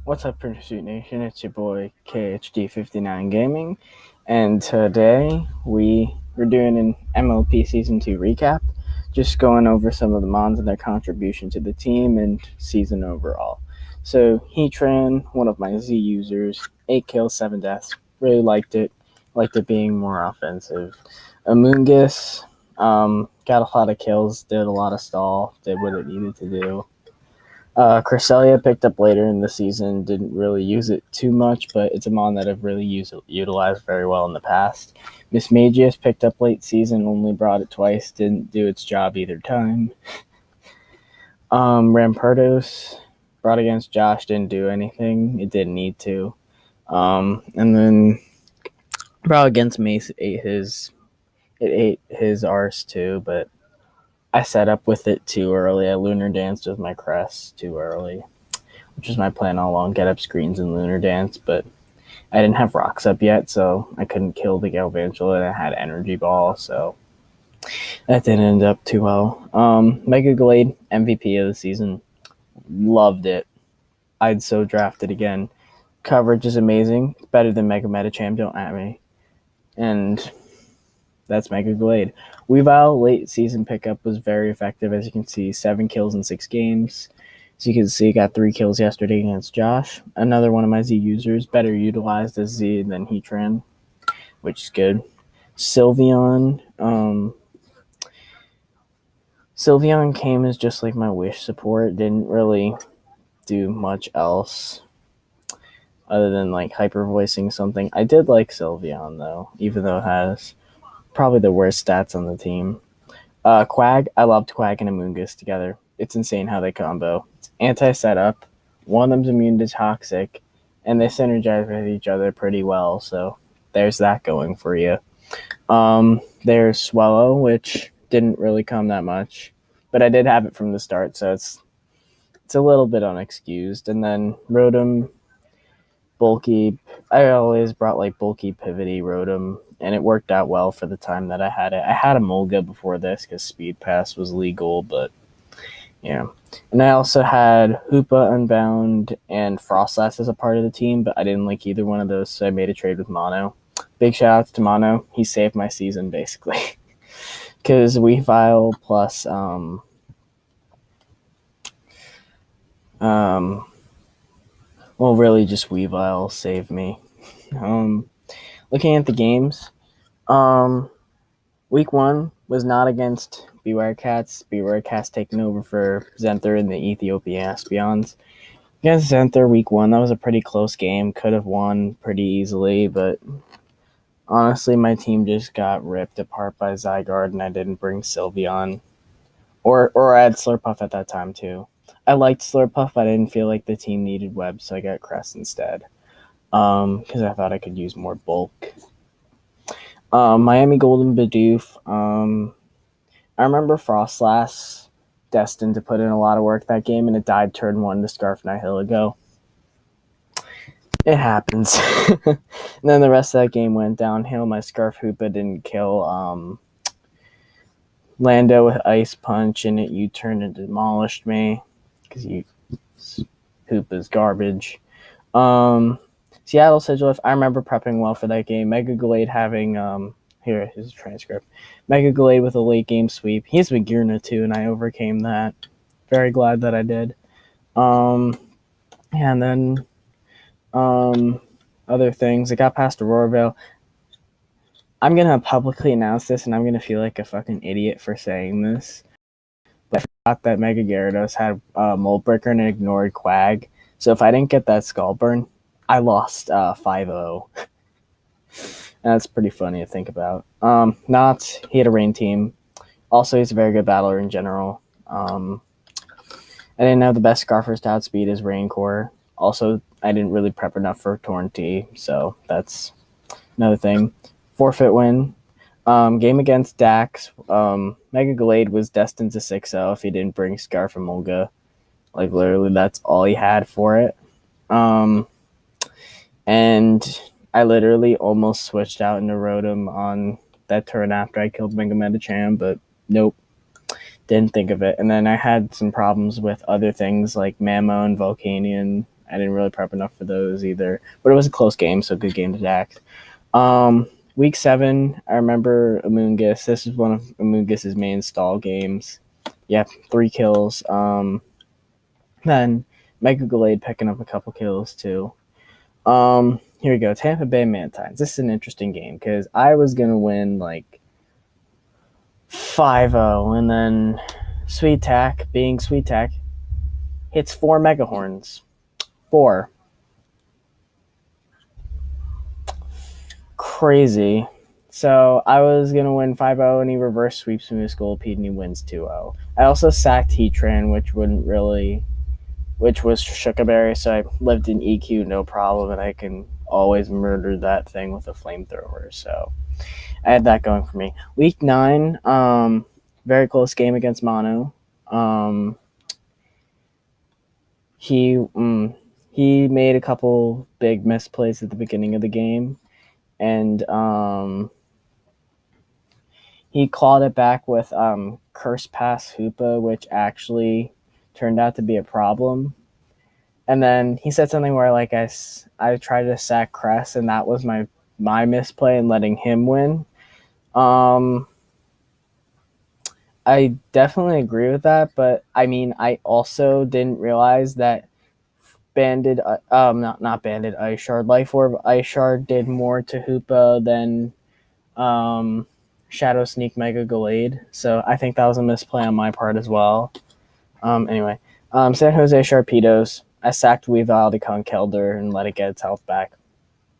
What's up, Pursuit Nation? It's your boy KHD59 Gaming, and today we're doing an MLP Season 2 recap, just going over some of the Mons and their contribution to the team and season overall. So, Heatran, one of my Z users, 8 kills, 7 deaths, really liked it being more offensive. Amoongus, got a lot of kills, did a lot of stall, did what it needed to do. Cresselia picked up later in the season, didn't really use it too much, but it's a mon that I've really utilized very well in the past. Miss Magius picked up late season, only brought it twice, didn't do its job either time. Rampardos brought against Josh, didn't do anything, it didn't need to. And then brought against Mace, it ate his arse too, but I set up with it too early. I lunar danced with my crest too early, which was my plan all along, get up screens and lunar dance, but I didn't have rocks up yet, so I couldn't kill the Galvantula, and I had energy ball, so that didn't end up too well. Mega Glade, MVP of the season. Loved it. I'd so draft it again. Coverage is amazing. It's better than Mega Metacham, don't at me. And that's Mega Glade. Weavile late season pickup was very effective, as you can see, 7 kills in 6 games. As you can see, got 3 kills yesterday against Josh. Another one of my Z users, better utilized as Z than Heatran, which is good. Sylveon. Sylveon came as just like my wish support. Didn't really do much else other than like hyper voicing something. I did like Sylveon though, even though it has probably the worst stats on the team. Quag, I loved Quag and Amoongus together. It's insane how they combo. It's anti-setup. One of them's immune to toxic, and they synergize with each other pretty well. So there's that going for you. There's Swallow, which didn't really come that much, but I did have it from the start, so it's a little bit unexcused. And then Rotom, bulky. I always brought like bulky pivoty Rotom, and it worked out well for the time that I had it. I had a Mulga before this because Speed Pass was legal, but yeah. And I also had Hoopa, Unbound, and Frostlass as a part of the team, but I didn't like either one of those, so I made a trade with Mono. Big shout outs to Mono. He saved my season basically. Because Weavile plus well, really just Weavile saved me. Looking at the games, week 1 was not against Beware Cats. Beware Cats taking over for Zenther and the Ethiopian Aspions. Against Zenther, week 1, that was a pretty close game. Could have won pretty easily, but honestly, my team just got ripped apart by Zygarde, and I didn't bring Sylveon. Or I had Slurpuff at that time, too. I liked Slurpuff, but I didn't feel like the team needed Web, so I got Crest instead. Because I thought I could use more bulk. Miami Golden Bidoof. I remember Frostlass destined to put in a lot of work that game, and it died turn 1 to Scarf Nihilego. It happens. And then the rest of that game went downhill. My Scarf Hoopa didn't kill Lando with Ice Punch, and it U-turned and demolished me because Hoopa's garbage. Seattle Sigilif, I remember prepping well for that game. Mega Glade having here is a transcript. Mega Glade with a late game sweep. He has Vigirna too, and I overcame that. Very glad that I did. And then other things. I got past Aurora Veil. I'm gonna publicly announce this, and I'm gonna feel like a fucking idiot for saying this. But I forgot that Mega Gyarados had Mold Breaker and ignored Quag. So if I didn't get that Skull Burn, I lost 5-0. That's pretty funny to think about. Knots, he had a Rain team. Also, he's a very good battler in general. I didn't have the best Scarfers to outspeed his Rain Core. Also, I didn't really prep enough for Torrentee, so that's another thing. Forfeit win. Game against Dax. Mega Glade was destined to 6-0 if he didn't bring Scarf and Mulga. Like, literally, that's all he had for it. And I literally almost switched out into Rotom on that turn after I killed Mega Metacham, but nope. Didn't think of it. And then I had some problems with other things like Mamo and Volcanion. I didn't really prep enough for those either. But it was a close game, so good game to Dax. Week 7, I remember Amoongus. This is one of Amoongus's main stall games. Yep, 3 kills. Then Mega Glade picking up a couple kills too. Here we go. Tampa Bay Mantines. This is an interesting game because I was gonna win like 5-0, and then Sweet Tack, being Sweet Tack, hits 4 Mega Horns. 4. Crazy. So I was going to win 5-0, and he reverse sweeps me with Scolipede, and he wins 2-0. I also sacked Heatran, which was Shookaberry, so I lived in EQ no problem, and I can always murder that thing with a flamethrower. So I had that going for me. Week 9, very close game against Mono. He made a couple big misplays at the beginning of the game, and he clawed it back with Curse Pass Hoopa, which actually turned out to be a problem. And then he said something where like I tried to sack Cress, and that was my misplay in letting him win. I definitely agree with that, but I mean, I also didn't realize that Banded, not Banded Ice Shard, Life Orb Ice Shard did more to Hoopa than Shadow Sneak Mega Glade. So I think that was a misplay on my part as well. Anyway, San Jose Sharpedos. I sacked Weavile to Conkeldurr and let it get its health back.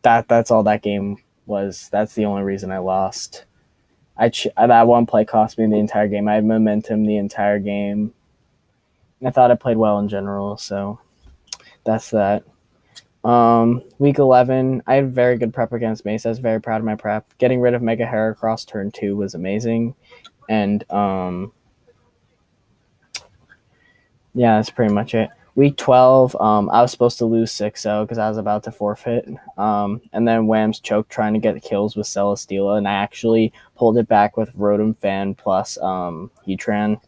That's all that game was. That's the only reason I lost. That one play cost me the entire game. I had momentum the entire game. I thought I played well in general, so that's that. Week 11, I had very good prep against Mesa. I was very proud of my prep. Getting rid of Mega Heracross turn 2 was amazing. And yeah, that's pretty much it. Week 12, I was supposed to lose 6-0 because I was about to forfeit. And then Wham's choked trying to get kills with Celesteela, and I actually pulled it back with Rotom Fan plus Heatran.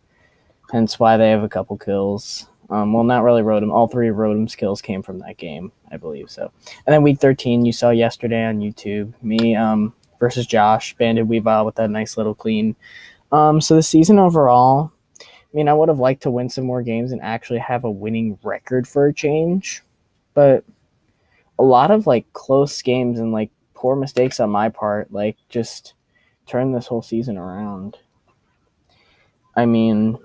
Hence why they have a couple kills. Well, not really Rotom. All 3 of Rotom's kills came from that game, I believe so. And then week 13, you saw yesterday on YouTube, me versus Josh, Banded Weavile with that nice little clean. So the season overall, I mean, I would have liked to win some more games and actually have a winning record for a change, but a lot of like close games and like poor mistakes on my part, like just turned this whole season around. I mean,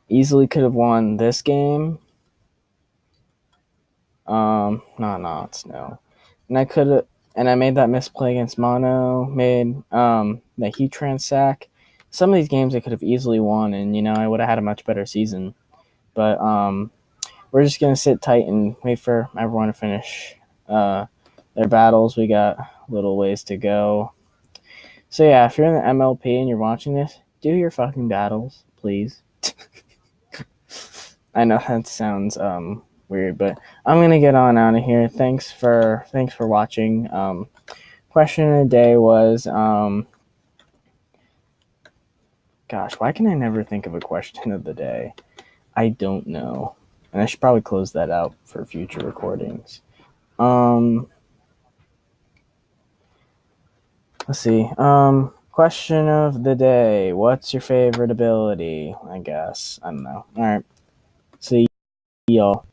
easily could have won this game. No. And I could have, and I made that misplay against Mono, made that Heatran sack. Some of these games I could have easily won, and I would have had a much better season. But we're just gonna sit tight and wait for everyone to finish their battles. We got little ways to go. So yeah, if you're in the MLP and you're watching this, do your fucking battles, please. I know that sounds weird, but I'm gonna get on out of here. Thanks for watching. Question of the day was gosh, why can I never think of a question of the day? I don't know. And I should probably close that out for future recordings. Let's see. Question of the day. What's your favorite ability? I guess. I don't know. All right. See y'all.